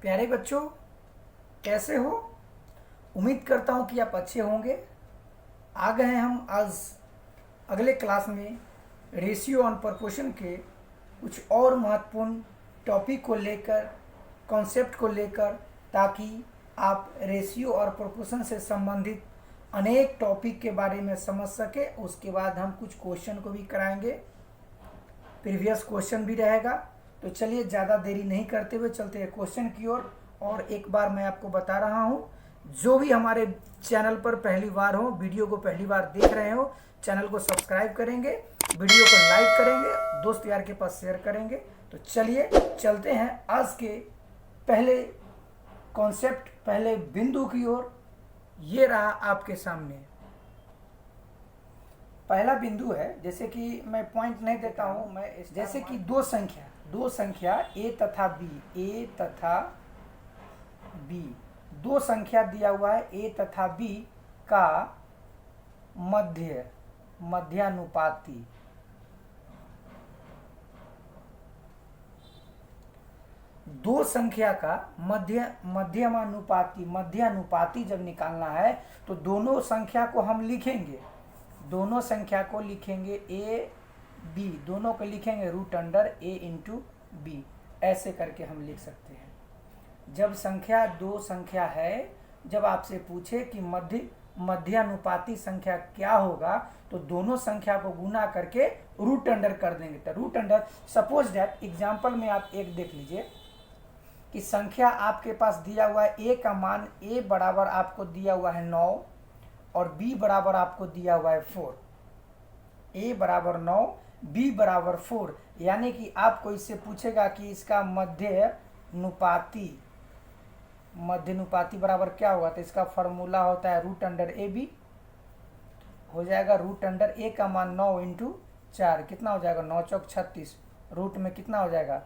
प्यारे बच्चों, कैसे हो? उम्मीद करता हूँ कि आप अच्छे होंगे। आ गए हैं हम आज अगले क्लास में रेशियो ऑन प्रोपोर्शन के कुछ और महत्वपूर्ण टॉपिक को लेकर, कॉन्सेप्ट को लेकर, ताकि आप रेशियो और प्रोपोर्शन से संबंधित अनेक टॉपिक के बारे में समझ सके। उसके बाद हम कुछ क्वेश्चन को भी कराएंगे, प्रीवियस क्वेश्चन भी रहेगा। तो चलिए ज़्यादा देरी नहीं करते हुए चलते हैं क्वेश्चन की ओर। और एक बार मैं आपको बता रहा हूँ, जो भी हमारे चैनल पर पहली बार हो, वीडियो को पहली बार देख रहे हो, चैनल को सब्सक्राइब करेंगे, वीडियो को लाइक करेंगे, दोस्त यार के पास शेयर करेंगे। तो चलिए चलते हैं आज के पहले कॉन्सेप्ट, पहले बिंदु की ओर। ये रहा आपके सामने पहला बिंदु है। जैसे कि मैं पॉइंट नहीं देता हूँ, मैं जैसे कि दो संख्या ए तथा बी, दो संख्या दिया हुआ है ए तथा बी का मध्यानुपाती। दो संख्या का मध्यानुपाती जब निकालना है तो दोनों संख्या को हम लिखेंगे, दोनों संख्या को लिखेंगे ए बी, दोनों को लिखेंगे रूट अंडर ए इंटू बी। ऐसे करके हम लिख सकते हैं। जब संख्या दो संख्या है, जब आपसे पूछे कि मध्यानुपाती संख्या क्या होगा, तो दोनों संख्या को गुना करके रूट अंडर कर देंगे। तो root under, suppose that example में आप एक देख लीजिए कि संख्या आपके पास दिया हुआ है ए का मान, ए बराबर आपको दिया हुआ है 9 और बी बराबर आपको दिया हुआ है 4। ए बराबर 9, बी बराबर 4, यानी कि आपको इससे पूछेगा कि इसका मध्यानुपाती बराबर क्या होगा। तो इसका फॉर्मूला होता है रूट अंडर ए बी, हो जाएगा रूट अंडर ए का मान 9 इंटू 4, कितना हो जाएगा 9 चौक 36, रूट में कितना हो जाएगा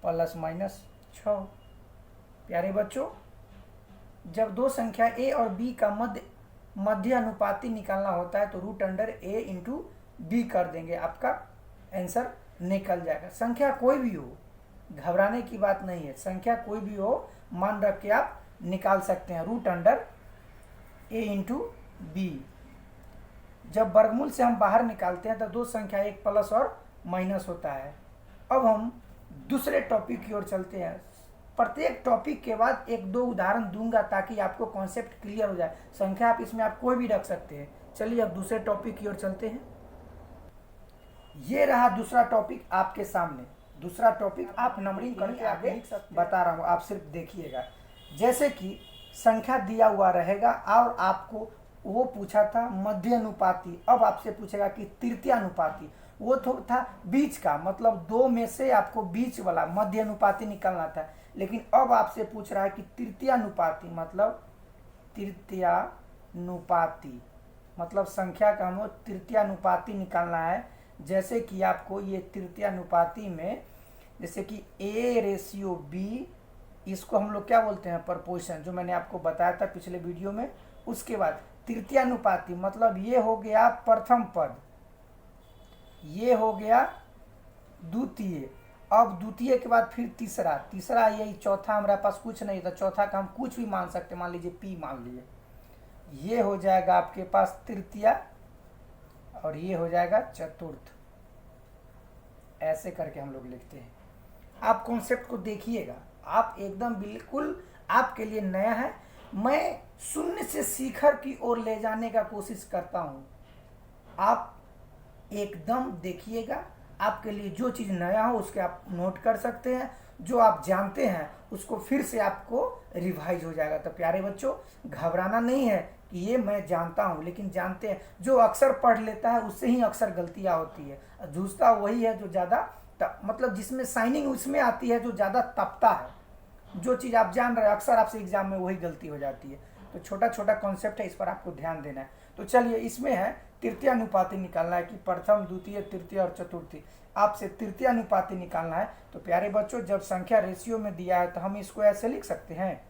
प्लस माइनस 6। प्यारे बच्चों, जब दो संख्या ए और बी का मध्यानुपाती निकालना होता है तो रूट अंडर ए इंटू बी कर देंगे, आपका आंसर निकल जाएगा। संख्या कोई भी हो, घबराने की बात नहीं है, संख्या कोई भी हो मान रख के आप निकाल सकते हैं रूट अंडर ए इंटू बी। जब वर्गमूल से हम बाहर निकालते हैं तो दो संख्या एक प्लस और माइनस होता है। अब हम दूसरे टॉपिक की ओर चलते हैं। प्रत्येक टॉपिक के बाद एक दो उदाहरण दूंगा ताकि आपको कॉन्सेप्ट क्लियर हो जाए। संख्या आप इसमें आप कोई भी रख सकते हैं। चलिए अब दूसरे टॉपिक की ओर चलते हैं। ये रहा दूसरा टॉपिक आपके सामने। दूसरा टॉपिक आप नंबरिंग करके आगे बता रहा हूँ, आप सिर्फ देखिएगा। जैसे कि संख्या दिया हुआ रहेगा और आपको वो पूछा था मध्यानुपाती, अब आपसे पूछेगा कि तृतीयानुपाती। वो तो था बीच का, मतलब दो में से आपको बीच वाला मध्यानुपाती निकालना था। लेकिन अब आपसे पूछ रहा है कि तृतीयानुपाती, मतलब संख्या का हमें तृतीयानुपाती निकालना है। जैसे कि आपको ये तृतीयानुपाती में, जैसे कि ए रेशियो बी, इसको हम लोग क्या बोलते हैं प्रोपोर्शन, जो मैंने आपको बताया था पिछले वीडियो में। उसके बाद तृतीयानुपाती मतलब ये हो गया प्रथम पद, ये हो गया द्वितीय, अब द्वितीय के बाद फिर तीसरा यही चौथा। हमारे पास कुछ नहीं था, चौथा का हम कुछ भी मान सकते, मान लीजिए पी मान लीजिए। ये हो जाएगा आपके पास तृतीया और ये हो जाएगा चतुर्थ। ऐसे करके हम लोग लिखते हैं। आप कॉन्सेप्ट को देखिएगा, आप एकदम बिल्कुल आपके लिए नया है। मैं शून्य से शिखर की ओर ले जाने का कोशिश करता हूँ। आप एकदम देखिएगा, आपके लिए जो चीज़ नया हो उसके आप नोट कर सकते हैं, जो आप जानते हैं उसको फिर से आपको रिवाइज हो जाएगा। तो प्यारे बच्चों, घबराना नहीं है कि ये मैं जानता हूँ, लेकिन जानते हैं जो अक्सर पढ़ लेता है उससे ही अक्सर गलतियाँ होती है। जूझता वही है जो ज़्यादा मतलब जिसमें शाइनिंग उसमें आती है, जो ज़्यादा तपता है। जो चीज़ आप जान रहे हैं अक्सर आपसे एग्जाम में वही गलती हो जाती है। तो छोटा छोटा कॉन्सेप्ट है, इस पर आपको ध्यान देना है। तो चलिए, इसमें है तृतीयानुपाती निकालना है कि प्रथम द्वितीय तृतीय और चतुर्थी। आपसे तृतीयानुपाती निकालना है। तो प्यारे बच्चों, जब संख्या रेशियो में दिया है तो हम इसको ऐसे लिख सकते हैं,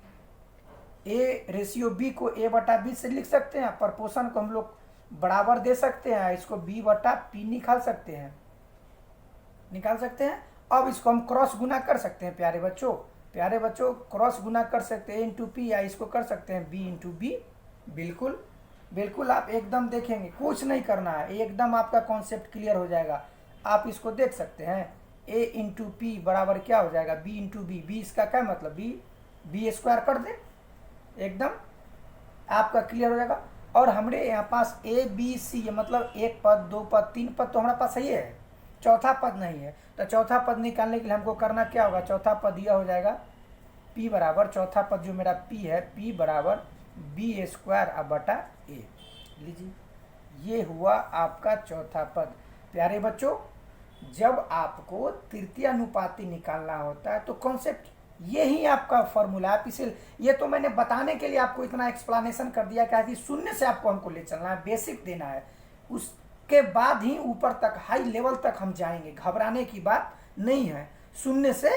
ए रेशियो बी को ए बटा बी से लिख सकते हैं। प्रोपोर्शन को हम लोग बराबर दे सकते हैं, इसको बी बटा पी निकाल सकते हैं। अब इसको हम क्रॉस गुना कर सकते हैं प्यारे बच्चों। प्यारे बच्चों क्रॉस गुना कर सकते हैं ए इंटू पी, या इसको कर सकते हैं बी इंटू बी। बिल्कुल बिल्कुल, आप एकदम देखेंगे, कुछ नहीं करना है, एकदम आपका कॉन्सेप्ट क्लियर हो जाएगा। आप इसको देख सकते हैं, ए इंटू पी बराबर क्या हो जाएगा, बी इंटू बी। बी इसका क्या मतलब, बी स्क्वायर कर दे, एकदम आपका क्लियर हो जाएगा। और हमारे यहाँ पास ए बी सी मतलब एक पद, दो पद, तीन पद तो हमारे पास सही है, चौथा पद नहीं है। तो चौथा पद निकालने के लिए हमको करना क्या होगा, चौथा पद यह हो जाएगा p बराबर, चौथा पद जो मेरा p है, p बराबर बी स्क्वायर अब बटा ए। लीजिए, ये हुआ आपका चौथा पद। प्यारे बच्चों, जब आपको तृतीयानुपाती निकालना होता है तो कॉन्सेप्ट यही आपका फॉर्मूला है। इसे ये तो मैंने बताने के लिए आपको इतना एक्सप्लेनेशन कर दिया क्या कि शून्य से आपको हमको ले चलना है, बेसिक देना है, उसके बाद ही ऊपर तक हाई लेवल तक हम जाएंगे। घबराने की बात नहीं है, शून्य से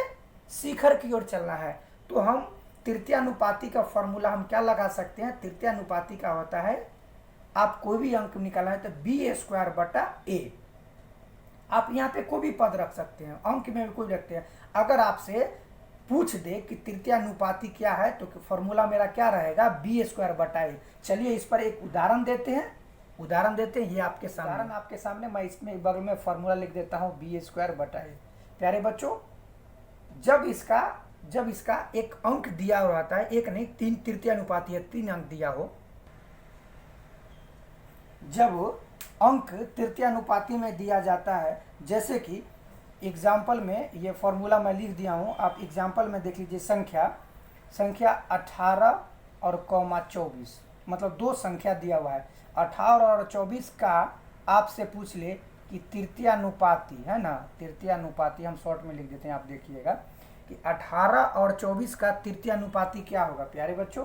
शिखर की ओर चलना है। तो हम तृतीयानुपाती का फॉर्मूला हम क्या लगा सकते हैं, तृतीयानुपाती का होता है, आप कोई भी अंक निकालना है तो बी स्क्वायर बटा ए। आप यहाँ पे कोई भी पद रख सकते हैं, अंक में भी कोई रखते हैं। अगर आपसे पूछ दे कि तृतीयानुपाती क्या है तो फॉर्मूला मेरा क्या रहेगा, बी स्क्वायर बटा ए। चलिए इस पर एक उदाहरण देते हैं, ये आपके सामने उदाहरण आपके सामने, मैं इसमें बगल में फॉर्मूला लिख देता हूँ, बी स्क्वायर बटा ए। प्यारे बच्चों, जब इसका एक अंक दिया हुआ रहता है, एक नहीं तीन तृतीयानुपाती है, 3 अंक दिया हो, जब अंक तृतीयानुपाती में दिया जाता है, जैसे कि एग्जाम्पल में ये फॉर्मूला मैं लिख दिया हूँ, आप एग्जाम्पल में देख लीजिए। संख्या 18 और 24, मतलब 2 संख्या दिया हुआ है। 18 और 24 का आपसे पूछ ले कि तृतीयानुपाती है ना, तृतीयानुपाती हम शॉर्ट में लिख देते हैं, आप देखिएगा कि 18 और 24 का तृतीयानुपाती क्या होगा। प्यारे बच्चों,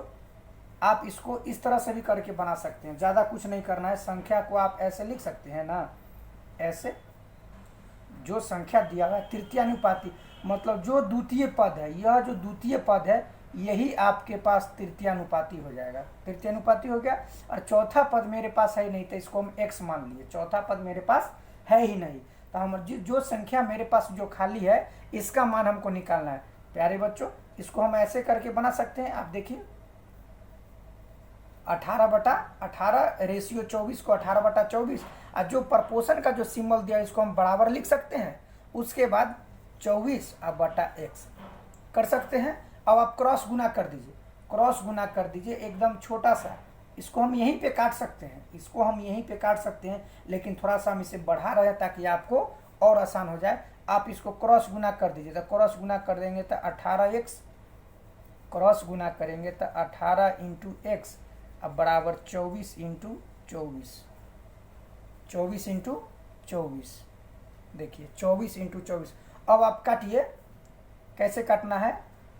आप इसको इस तरह से भी करके बना सकते हैं, ज़्यादा कुछ नहीं करना है। संख्या को आप ऐसे लिख सकते हैं ना, ऐसे जो संख्या दिया हुआ है तृतीयानुपाती, मतलब जो द्वितीय पद है, यह जो द्वितीय पद है यही आपके पास तृतीयानुपाती हो जाएगा, तृतीयानुपाती हो गया। और चौथा पद मेरे पास है ही नहीं, तो इसको हम x मान लिए, चौथा पद मेरे पास है ही नहीं, तो हम जो संख्या मेरे पास जो खाली है इसका मान हमको निकालना है। प्यारे बच्चों, इसको हम ऐसे करके बना सकते हैं, आप देखिए 18 बटा 18 रेशियो 24 को 18 बटा 24, और जो प्रपोर्शन का जो सिंबल दिया इसको हम बराबर लिख सकते हैं। उसके बाद 24 अब बटा x कर सकते हैं। अब आप क्रॉस गुना कर दीजिए, क्रॉस गुना कर दीजिए एकदम छोटा सा। इसको हम यहीं पे काट सकते हैं, इसको हम यहीं पे काट सकते हैं, लेकिन थोड़ा सा हम इसे बढ़ा रहे हैं ताकि आपको और आसान हो जाए। आप इसको क्रॉस गुना कर दीजिए, तो क्रॉस गुना कर देंगे तो 18x, क्रॉस गुना करेंगे तो 18 इंटू एक्स अब बराबर 24 इंटू 24, 24 इंटू 24, देखिए 24 इंटू 24। अब आप काटिए, कैसे काटना है,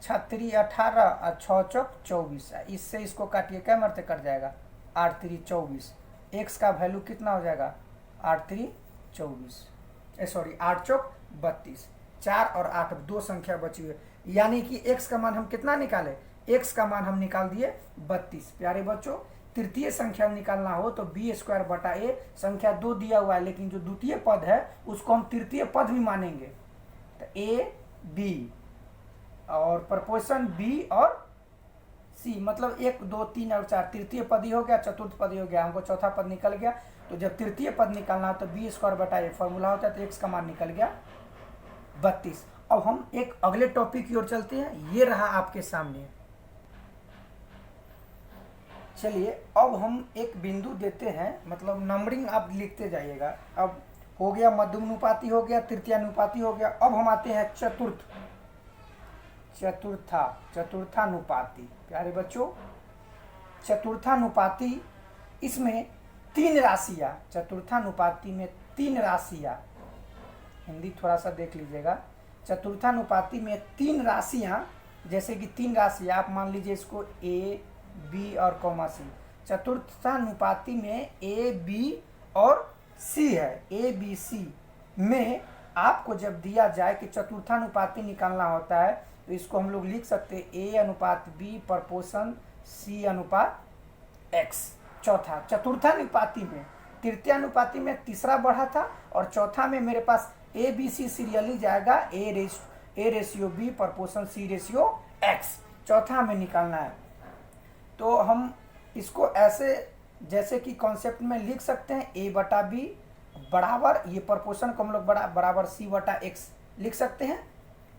6 18 और 6 चौक 24, इससे इसको काटिए, क्या मरते कट जाएगा, 8 3 24। एक्स का वैल्यू कितना हो जाएगा, 8 3 24, सॉरी 8 चौक 32, 4 और 8 2 संख्या बची हुई, यानी कि x का मान हम कितना निकाले, x का मान हम निकाल दिए 32। प्यारे बच्चों, तृतीय संख्या निकालना हो तो बी स्क्वायर बटा ए, संख्या 2 दिया हुआ है लेकिन जो द्वितीय पद है उसको हम तृतीय पद भी मानेंगे, तो ए बी और प्रपोर्शन बी और सी, मतलब 1 2 3 और 4 तृतीय पद ही हो गया, चतुर्थ पद ही हो गया, हमको चौथा पद निकल गया। तो जब तृतीय पद निकालना हो तो बी स्क्वायर बटा ए फॉर्मूला होता है, तो एक्स का मान निकल गया 32। अब हम एक अगले टॉपिक की ओर चलते हैं, ये रहा आपके सामने। चलिए अब हम एक बिंदु देते हैं, मतलब नंबरिंग आप लिखते जाइएगा। अब हो गया मध्यमानुपाती, हो गया तृतीयानुपाती, हो गया। अब हम आते हैं चतुर्थानुपाती। प्यारे बच्चों, चतुर्थानुपाती, इसमें 3 राशियाँ, चतुर्थानुपाती में 3 राशियाँ, हिंदी थोड़ा सा देख लीजिएगा। चतुर्थानुपाती में 3 राशियाँ, जैसे कि 3 राशियाँ आप मान लीजिए इसको ए बी और कॉमा सी। चतुर्थानुपाती में ए बी और सी है, ए बी सी में आपको जब दिया जाए कि चतुर्थानुपाती निकालना होता है तो इसको हम लोग लिख सकते हैं ए अनुपात बी प्रपोर्शन सी अनुपात एक्स। चौथा चतुर्थानुपाती में, तृतीयानुपाती में तीसरा बढ़ा था और चौथा में मेरे पास ए बी सी सीरियली जाएगा, A ratio B proportion C ratio x, चौथा हमें निकालना है। तो हम इसको ऐसे जैसे कि कॉन्सेप्ट में लिख सकते हैं, a बटा बी बराबर, ये प्रोपोर्शन को हम लोग बराबर c बटा x लिख सकते हैं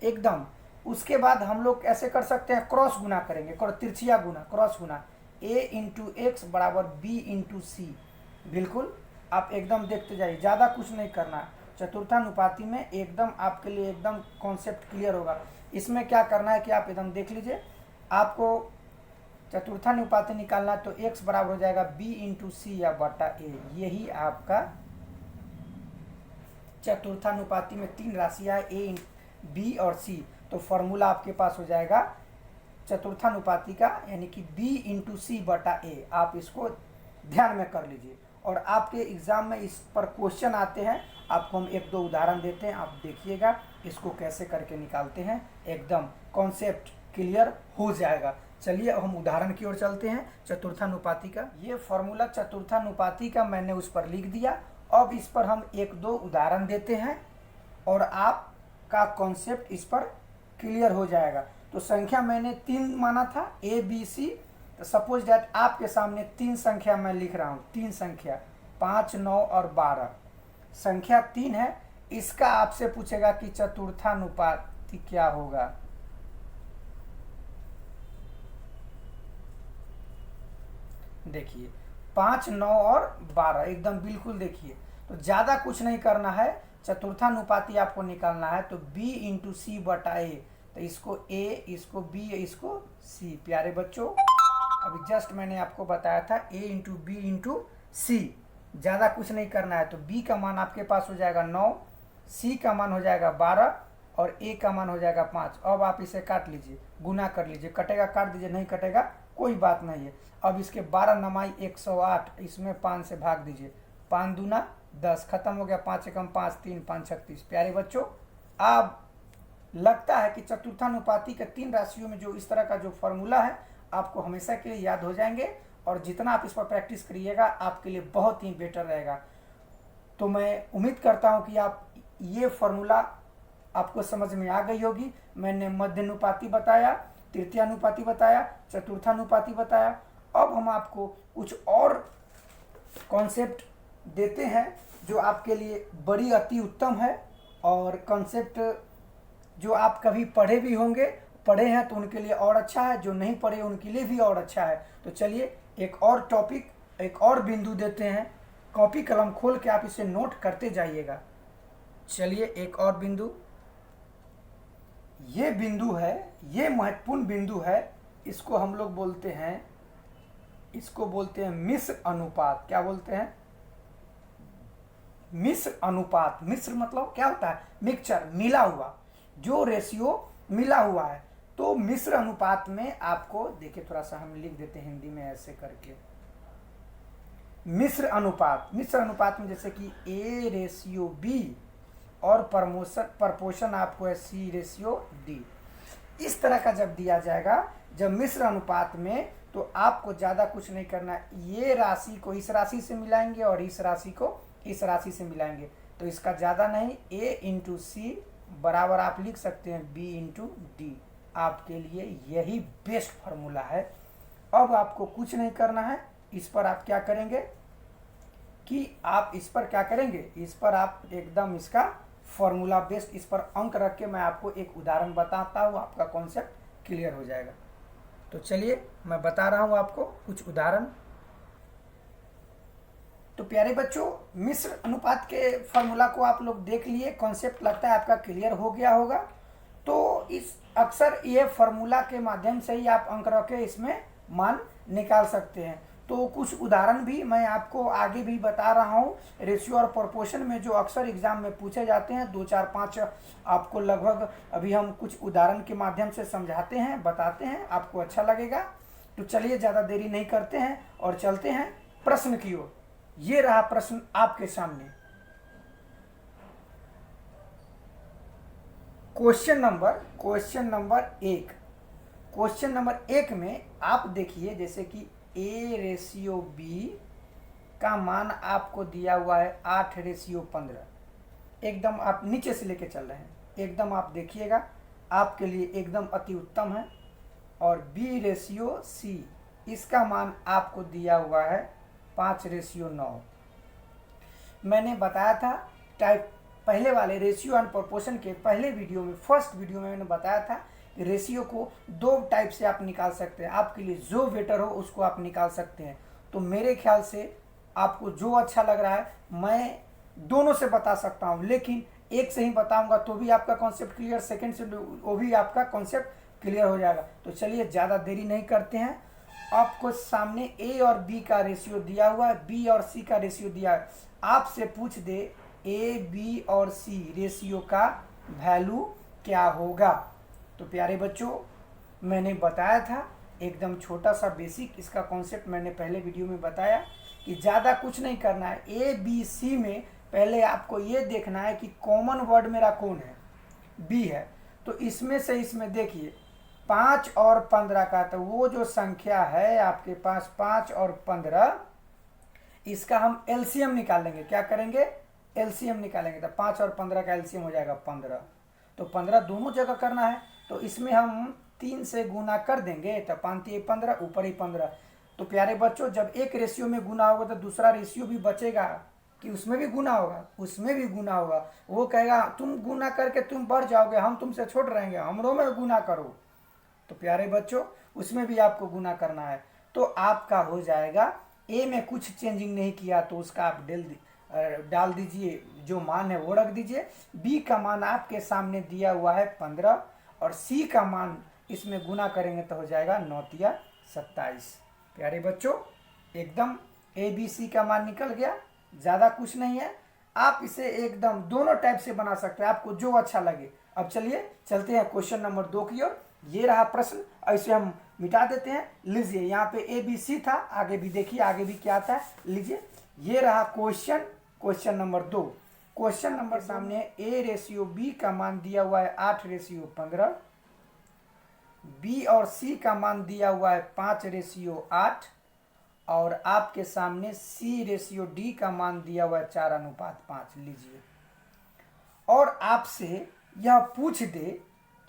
एकदम। उसके बाद हम लोग ऐसे कर सकते हैं, क्रॉस गुना करेंगे, तिरछिया गुना, क्रॉस गुना, a इंटू एक्स बराबर b इंटू सी। बिल्कुल आप एकदम देखते जाइए, ज़्यादा कुछ नहीं करना। चतुर्थानुपाती में एकदम आपके लिए एकदम कॉन्सेप्ट क्लियर होगा। इसमें क्या करना है कि आप एकदम देख लीजिए, आपको चतुर्थानुपाती निकालना है तो x बराबर हो जाएगा b इंटू सी या बटा a। यही आपका चतुर्थानुपाती में तीन राशियाँ है, a, b और c। तो फॉर्मूला आपके पास हो जाएगा चतुर्थानुपाती का, यानी कि b इंटू सी बटा a। आप इसको ध्यान में कर लीजिए। और आपके एग्जाम में इस पर क्वेश्चन आते हैं, आपको हम एक दो उदाहरण देते हैं, आप देखिएगा इसको कैसे करके निकालते हैं, एकदम कॉन्सेप्ट क्लियर हो जाएगा। चलिए अब हम उदाहरण की ओर चलते हैं चतुर्थानुपाती का। ये फॉर्मूला चतुर्थानुपाती का मैंने उस पर लिख दिया। अब इस पर हम एक दो उदाहरण देते हैं और आपका कॉन्सेप्ट इस पर क्लियर हो जाएगा। तो संख्या मैंने 3 माना था, ए बी सी। तो सपोज दैट आपके सामने 3 संख्या मैं लिख रहा हूँ, 3 संख्या 5, 9 और 12। संख्या 3 है, इसका आपसे पूछेगा कि चतुर्थानुपाती क्या होगा। देखिए 5, 9 और 12 एकदम बिल्कुल देखिए। तो ज़्यादा कुछ नहीं करना है, चतुर्थानुपाती आपको निकालना है। तो b इंटू सी बटा ए, तो इसको a, इसको b, इसको c। प्यारे बच्चों, अभी जस्ट मैंने आपको बताया था a इंटू बी इंटू सी, ज़्यादा कुछ नहीं करना है। तो b का मान आपके पास हो जाएगा 9, c का मान हो जाएगा 12 और a का मान हो जाएगा 5। अब आप इसे काट लीजिए, गुना कर लीजिए, कटेगा काट दीजिए, नहीं कटेगा कोई बात नहीं है। अब इसके 12 नमाई 108, इसमें 5 से भाग दीजिए, 5 दूना 10, खत्म हो गया। 5 एकम 5, 3 5 36। प्यारे बच्चों, अब लगता है कि चतुर्थानुपाती के 3 राशियों में जो इस तरह का जो फॉर्मूला है आपको हमेशा के लिए याद हो जाएंगे, और जितना आप इस पर प्रैक्टिस करिएगा आपके लिए बहुत ही बेटर रहेगा। तो मैं उम्मीद करता हूं कि आप ये फॉर्मूला आपको समझ में आ गई होगी। मैंने मध्यानुपाती बताया, तृतीयानुपाती बताया, चतुर्थानुपाती बताया। अब हम आपको कुछ और कॉन्सेप्ट देते हैं जो आपके लिए बड़ी अति उत्तम है, और कॉन्सेप्ट जो आप कभी पढ़े भी होंगे, पढ़े हैं तो उनके लिए और अच्छा है, जो नहीं पढ़े उनके लिए भी और अच्छा है। तो चलिए एक और टॉपिक, एक और बिंदु देते हैं, कॉपी कलम खोल के आप इसे नोट करते जाइएगा। चलिए एक और बिंदु, ये बिंदु है, ये महत्वपूर्ण बिंदु है। इसको हम लोग बोलते हैं, इसको बोलते हैं मिश्र अनुपात। क्या बोलते हैं? मिश्र अनुपात। मिश्र मतलब क्या होता है? मिक्सचर, मिला हुआ, जो रेशियो मिला हुआ है। तो मिश्र अनुपात में आपको देखिए, थोड़ा सा हम लिख देते हैं हिंदी में ऐसे करके। मिश्र अनुपात, मिश्र अनुपात में जैसे कि A रेशियो B और प्रपोर्शन आपको है C रेशियो D। इस तरह का जब दिया जाएगा, जब मिश्र अनुपात में, तो आपको ज़्यादा कुछ नहीं करना। ये राशि को इस राशि से मिलाएंगे और इस राशि को इस राशि से मिलाएंगे। तो इसका ज़्यादा नहीं, A इंटू सी बराबर आप लिख सकते हैं B इंटू डी। आपके लिए यही बेस्ट फार्मूला है। अब आपको कुछ नहीं करना है, इस पर आप क्या करेंगे कि आप इस पर क्या करेंगे, इस पर आप एकदम इसका फॉर्मूला बेस्ड, इस पर अंक रख के मैं आपको एक उदाहरण बताता हूँ, आपका कॉन्सेप्ट क्लियर हो जाएगा। तो चलिए मैं बता रहा हूँ आपको कुछ उदाहरण। तो प्यारे बच्चों, मिश्र अनुपात के फॉर्मूला को आप लोग देख लिए, कॉन्सेप्ट लगता है आपका क्लियर हो गया होगा। तो इस अक्सर ये फॉर्मूला के माध्यम से ही आप अंक रख के इसमें मान निकाल सकते हैं। तो कुछ उदाहरण भी मैं आपको आगे भी बता रहा हूँ, रेशियो और प्रोपोर्शन में जो अक्सर एग्जाम में पूछे जाते हैं, 2 4 5 आपको लगभग अभी हम कुछ उदाहरण के माध्यम से समझाते हैं, बताते हैं, आपको अच्छा लगेगा। तो चलिए ज़्यादा देरी नहीं करते हैं और चलते हैं प्रश्न की ओर। ये रहा प्रश्न आपके सामने। Question number 1। क्वेश्चन नंबर 1 में आप देखिए, जैसे कि A रेशियो B का मान आपको दिया हुआ है 8 रेशियो 15। एकदम आप नीचे से लेके चल रहे हैं, एकदम आप देखिएगा, आपके लिए एकदम अति उत्तम है। और B/C, इसका मान आपको दिया हुआ है 5/9। मैंने बताया था टाइप पहले वाले रेशियो एंड प्रोपोर्शन के पहले वीडियो में, फर्स्ट वीडियो में मैंने बताया था कि रेशियो को 2 टाइप से आप निकाल सकते हैं। आपके लिए जो बेटर हो उसको आप निकाल सकते हैं। तो मेरे ख्याल से आपको जो अच्छा लग रहा है मैं दोनों से बता सकता हूँ, लेकिन एक से ही बताऊंगा तो भी आपका कॉन्सेप्ट क्लियर, सेकंड से वो भी आपका कॉन्सेप्ट क्लियर हो जाएगा। तो चलिए ज़्यादा देरी नहीं करते हैं। आपको सामने ए और बी का रेशियो दिया हुआ है, बी और सी का रेशियो दिया है। आपसे पूछ दे ए बी और सी रेशियो का वैल्यू क्या होगा। तो प्यारे बच्चों, मैंने बताया था एकदम छोटा सा बेसिक इसका कॉन्सेप्ट मैंने पहले वीडियो में बताया कि ज़्यादा कुछ नहीं करना है। ए बी सी में पहले आपको ये देखना है कि कॉमन वर्ड मेरा कौन है, बी है। तो इसमें से इसमें देखिए 5 और 15 का, तो वो जो संख्या है आपके पास 5 और 15, इसका हम एलसीएम निकालेंगे। क्या करेंगे? एलसीएम निकालेंगे। तो 5 और 15 का एलसीएम हो जाएगा 15। तो 15 दोनों जगह करना है, तो इसमें हम 3 से गुना कर देंगे। तो 5 3 15, ऊपर ही 15। तो प्यारे बच्चों, जब एक रेशियो में गुना होगा तो दूसरा रेशियो भी बचेगा कि उसमें भी गुना होगा, उसमें भी गुना होगा। वो कहेगा तुम गुना करके तुम बढ़ जाओगे, हम तुमसे छोड़ रहेंगे, हमरों में गुना करो। तो प्यारे बच्चों, उसमें भी आपको गुना करना है। तो आपका हो जाएगा, ए में कुछ चेंजिंग नहीं किया तो उसका आप डाल दीजिए, जो मान है वो रख दीजिए। बी का मान आपके सामने दिया हुआ है 15, और सी का मान इसमें गुना करेंगे तो हो जाएगा 9 तिया 27। प्यारे बच्चों, एकदम ए बी सी का मान निकल गया, ज़्यादा कुछ नहीं है। आप इसे एकदम दोनों टाइप से बना सकते हैं, आपको जो अच्छा लगे। अब चलिए चलते हैं क्वेश्चन नंबर 2 की ओर। ये रहा प्रश्न, ऐसे हम मिटा देते हैं। लीजिए, यहाँ पे ए बी सी था, आगे भी देखिए आगे भी क्या था। लीजिए, ये रहा क्वेश्चन नंबर 2। क्वेश्चन नंबर सामने ए रेशियो बी का मान दिया हुआ है 8/15, बी और सी का मान दिया हुआ है 5/8, और आपके सामने सी रेशियो डी का मान दिया हुआ है 4:5। लीजिए, और आपसे यह पूछ दे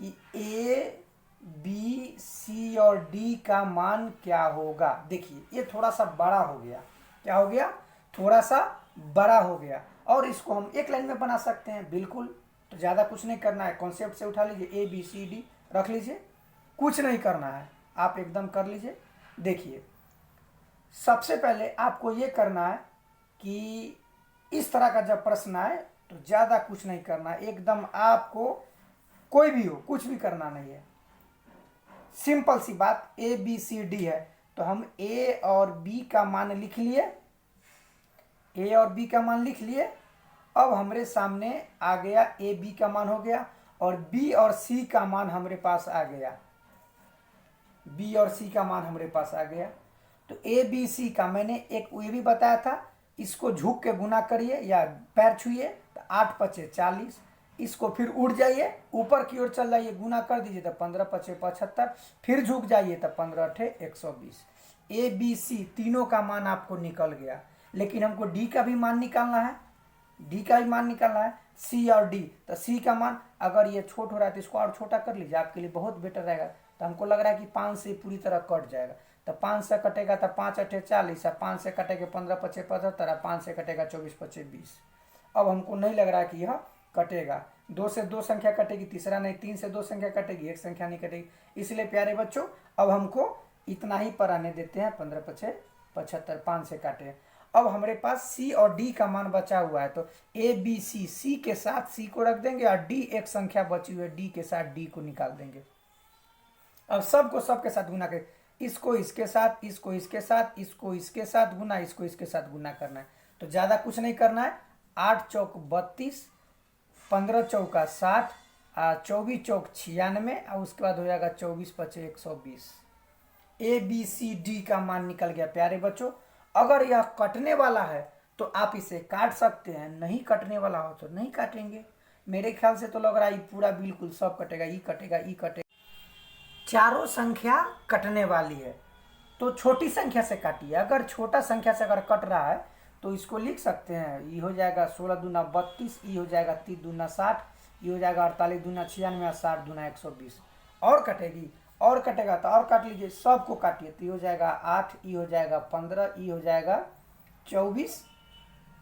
कि ए बी सी और डी का मान क्या होगा। देखिए, ये थोड़ा सा बड़ा हो गया। क्या हो गया? थोड़ा सा बड़ा हो गया। और इसको हम एक लाइन में बना सकते हैं, बिल्कुल। तो ज़्यादा कुछ नहीं करना है, कॉन्सेप्ट से उठा लीजिए, ए बी सी डी रख लीजिए, कुछ नहीं करना है, आप एकदम कर लीजिए। देखिए, सबसे पहले आपको ये करना है कि इस तरह का जब प्रश्न आए तो ज़्यादा कुछ नहीं करना है, एकदम आपको कोई भी हो कुछ भी करना नहीं है। सिंपल सी बात, ए बी सी डी है तो हम ए और बी का मान लिख लिए, ए और बी का मान लिख लिए। अब हमारे सामने आ गया ए बी का मान हो गया, और बी और सी का मान हमारे पास आ गया, बी और सी का मान हमारे पास आ गया। तो ए बी सी का मैंने एक ये भी बताया था, इसको झुक के गुना करिए या पैर छुइए तो 8 पचे 40, इसको फिर उड़ जाइए, ऊपर की ओर चल जाइए, गुना कर दीजिए तो 15 पचे 75, फिर झुक जाइए तो 15 अठे 120। ए बी सी तीनों का मान आपको निकल गया, लेकिन हमको डी का भी मान निकालना है, डी का भी मान निकालना है, सी और डी। तो सी का मान अगर ये छोट हो रहा है तो इसको और छोटा कर लीजिए, आपके लिए बहुत बेटर रहेगा। तो हमको लग रहा है कि 5 से पूरी तरह कट जाएगा, तो 5 से कटेगा तो 5 अठे 40, 5 से कटेगा 15 पचे 75, 5 से कटेगा 24 पचे 20। अब हमको नहीं लग रहा है कि यह कटेगा। 2 से 2 संख्या कटेगी, तीसरा नहीं, 3 से 2 संख्या कटेगी, एक संख्या नहीं कटेगी। इसलिए प्यारे बच्चों, अब हमको इतना ही पर आने देते हैं, 15 पचे 75, 5 से काटे। अब हमारे पास सी और डी का मान बचा हुआ है, तो ए बी सी, सी के साथ सी को रख देंगे और डी एक संख्या बची हुई है, डी के साथ डी को निकाल देंगे। अब सबको सबके साथ गुना कर, इसको इसके साथ, इसको इसके साथ, इसको इसके साथ गुना, इसको इसके साथ गुना करना है। तो ज़्यादा कुछ नहीं करना है। 8 चौक 32, 15 चौका 60, 24 चौक 96, और उसके बाद हो जाएगा 24 पचे 120। ए बी सी डी का मान निकल गया। प्यारे बच्चों, अगर यह कटने वाला है तो आप इसे काट सकते हैं, नहीं कटने वाला हो तो नहीं काटेंगे। मेरे ख्याल से तो लग रहा है पूरा बिल्कुल सब कटेगा, ई कटेगा, ई कटेगा। चारों संख्या कटने वाली है तो छोटी संख्या से काटिए। अगर छोटा संख्या से अगर कट रहा है तो इसको लिख सकते हैं, ये हो जाएगा 16 दूना 32, ये हो जाएगा 30 दूना 60, ये हो जाएगा 48 दूना 96, 60 दूना 120। और कटेगी, और कटेगा तो और काट लीजिए, सबको काटिए। तो ये हो जाएगा 8, ई हो जाएगा 15, ई हो जाएगा 24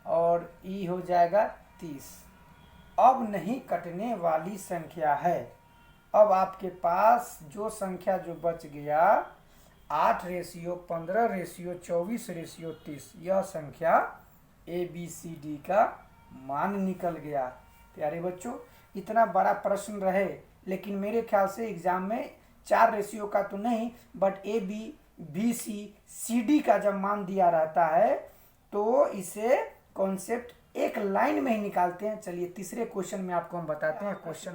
और ई हो जाएगा 30। अब नहीं कटने वाली संख्या है। अब आपके पास जो संख्या जो बच गया 8:15:24:30, यह संख्या ABCD का मान निकल गया। प्यारे बच्चों, इतना बड़ा प्रश्न रहे, लेकिन मेरे ख्याल से एग्जाम में 4 रेशियो का तो नहीं, बट ABCD का जब मान दिया रहता है तो इसे कॉन्सेप्ट एक लाइन में ही निकालते हैं। चलिए तीसरे क्वेश्चन में आपको हम बताते हैं। क्वेश्चन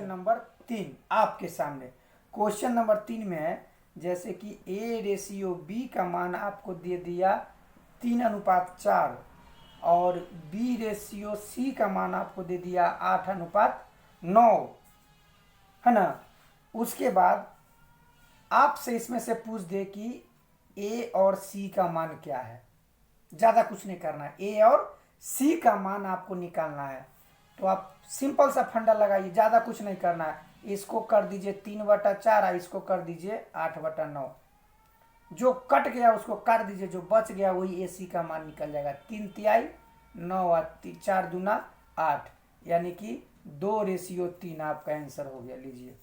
नंबर 3 आपके सामने। क्वेश्चन नंबर 3 में है जैसे कि A/B का मान आपको दे दिया 3:4 और B/C का मान आपको दे दिया 8:9, है ना। उसके बाद आपसे इसमें से पूछ दे कि A और C का मान क्या है। ज़्यादा कुछ नहीं करना है, A और C का मान आपको निकालना है। तो आप सिंपल सा फंडा लगाइए, ज़्यादा कुछ नहीं करना है। इसको कर दीजिए 3/4 और इसको कर दीजिए 8/9। जो कट गया उसको काट दीजिए, जो बच गया वही AC का मान निकल जाएगा। 3 × 9 और 4 दूना 8, यानी कि 2:3 आपका आंसर हो गया। लीजिए,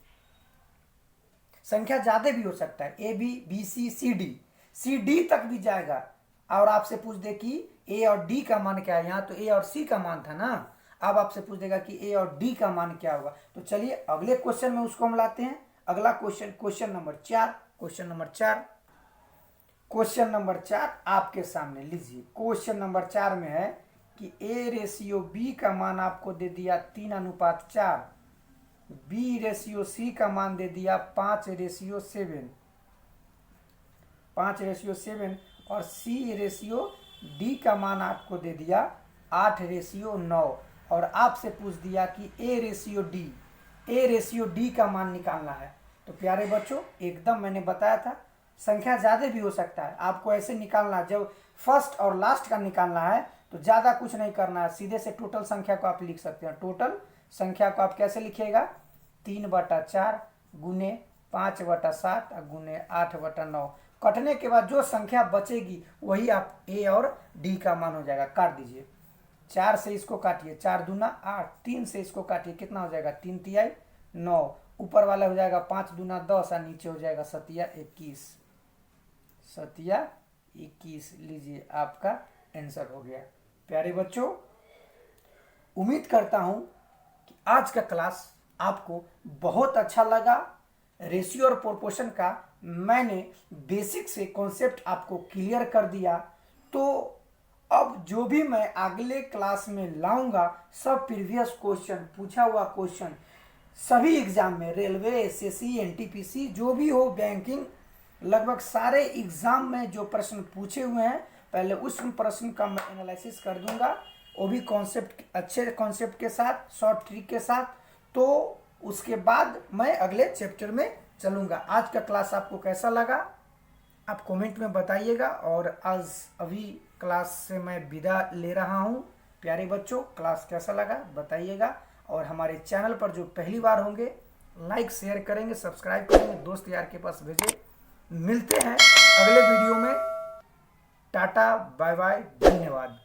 संख्या ज्यादा भी हो सकता है, ABCD तक भी जाएगा। और आपसे पूछ दे कि A और D का मान क्या है। यहाँ तो A और C का मान था ना, अब आपसे पूछ देगा कि A और D का मान क्या होगा। तो चलिए अगले क्वेश्चन में उसको हम लाते हैं। अगला क्वेश्चन नंबर 4। क्वेश्चन नंबर 4 आपके सामने। लीजिए, क्वेश्चन नंबर 4 में है कि A/B का मान आपको दे दिया 3:4, B/C का मान दे दिया 5:7 और C/D का मान आपको दे दिया 8:9 और आपसे पूछ दिया कि A/D का मान निकालना है। तो प्यारे बच्चों, एकदम मैंने बताया था, संख्या ज़्यादा भी हो सकता है। आपको ऐसे निकालना, जब फर्स्ट और लास्ट का निकालना है तो ज़्यादा कुछ नहीं करना है, सीधे से टोटल संख्या को आप लिख सकते हैं। टोटल संख्या को आप कैसे लिखिएगा, 3/4 गुने 5/7 गुने 8/9। कटने के बाद जो संख्या बचेगी वही आप A और D का मान हो जाएगा। काट दीजिए, 4 से इसको काटिए, 4 दूना 8, 3 से इसको काटिए, कितना हो जाएगा, 3 × 9, ऊपर वाला हो जाएगा 5 दूना 10 और नीचे हो जाएगा 7×21। लीजिए, आपका आंसर हो गया। प्यारे बच्चों, उम्मीद करता हूं कि आज का क्लास आपको बहुत अच्छा लगा। रेशियो और प्रोपोर्शन का मैंने बेसिक से कॉन्सेप्ट आपको क्लियर कर दिया। तो अब जो भी मैं अगले क्लास में लाऊंगा, सब प्रीवियस क्वेश्चन, पूछा हुआ क्वेश्चन, सभी एग्जाम में, रेलवे, SSC, NTPC, जो भी हो, बैंकिंग, लगभग सारे एग्जाम में जो प्रश्न पूछे हुए हैं, पहले उस प्रश्न का मैं एनालिसिस कर दूंगा, वो भी कॉन्सेप्ट, अच्छे कॉन्सेप्ट के साथ, शॉर्ट ट्रिक के साथ। तो उसके बाद मैं अगले चैप्टर में चलूंगा। आज का क्लास आपको कैसा लगा आप कमेंट में बताइएगा। और अभी क्लास से मैं विदा ले रहा हूं। प्यारे बच्चों, क्लास कैसा लगा बताइएगा। और हमारे चैनल पर जो पहली बार होंगे, लाइक शेयर करेंगे, सब्सक्राइब करेंगे, दोस्त यार के पास भेजें। मिलते हैं अगले वीडियो में। टाटा, बाय बाय, धन्यवाद।